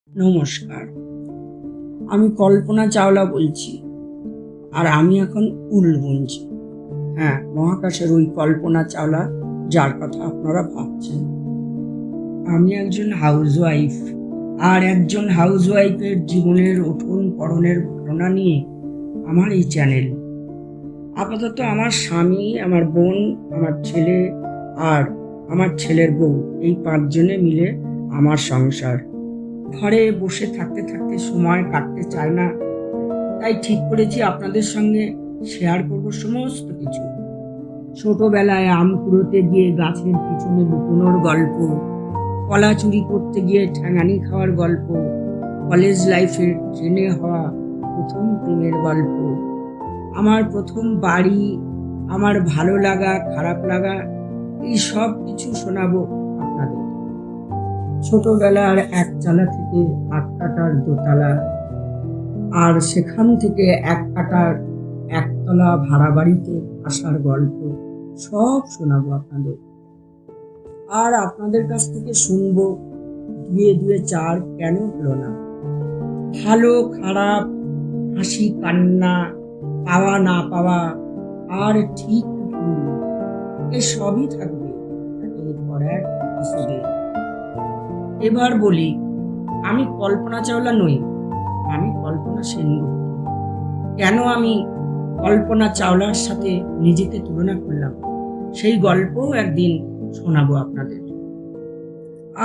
নমস্কার, আমি কল্পনা চাওলা বলছি। আর আমি এখন উল বুনছি। হ্যাঁ, মহাকাশের ওই কল্পনা চাওলা যার কথা আপনারা ভাবছেন। আমি একজন হাউসওয়াইফ, আর একজন হাউসওয়াইফের জীবনের উঠোন পড়নের ঘটনা নিয়ে আমার এই চ্যানেল। আপাতত আমার স্বামী, আমার বোন, আমার ছেলে আর আমার ছেলের বউ, এই 5 জনে মিলে আমার সংসার। ঘরে বসে থাকতে থাকতে সময় কাটতে চায় না, তাই ঠিক করেছি আপনাদের সঙ্গে শেয়ার করব সমস্ত কিছু। ছোটবেলায় আম কুড়োতে গিয়ে গাছের পিছনে লুকোনোর গল্প, কলা চুরি করতে গিয়ে ঠ্যাঙানি খাওয়ার গল্প, কলেজ লাইফের ট্রেনে হওয়া প্রথম প্রেমের গল্প, আমার প্রথম বাড়ি, আমার ভালো লাগা খারাপ লাগা, এই সব কিছু শোনাবো আপনাদের। ছোটবেলার একতলা থেকে 8 কাঠার দোতলা, আর সেখান থেকে 1 কাঠার একতলা ভাড়া বাড়িতে আসার গল্প সব শোনাবো আপনাদের। আর আপনাদের কাছ থেকে শুনবো 2 2 4 কেন হলো না, ভালো খারাপ, হাসি কান্না, পাওয়া না পাওয়া, আর ঠিক ভুল, এসবই থাকবে এরপর এক এপিসোডে। এবার বলি, আমি কল্পনা চাওলা নই, আমি কল্পনা সেনগুপ্ত। কেন আমি কল্পনা চাওলার সাথে নিজেকে তুলনা করলাম, সেই গল্পও একদিন শোনাবো আপনাদের।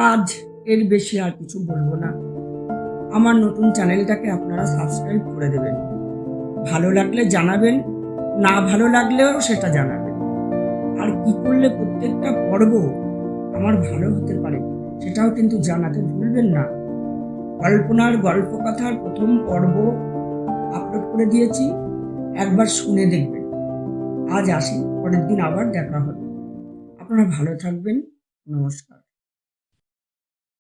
আজ এর বেশি আর কিছু বলবো না। আমার নতুন চ্যানেলটাকে আপনারা সাবস্ক্রাইব করে দেবেন। ভালো লাগলে জানাবেন, না ভালো লাগলেও সেটা জানাবেন। আর কি করলে প্রত্যেকটা পর্ব আমার ভালো হতে পারে সেটাও কিন্তু জানাতে ভুলবেন না। কল্পনার গল্পকথার প্রথম পর্ব আপলোড করে দিয়েছি, একবার শুনে দেখবেন। আজ আসি, পরের দিন আবার দেখা হবে। আপনারা ভালো থাকবেন। নমস্কার।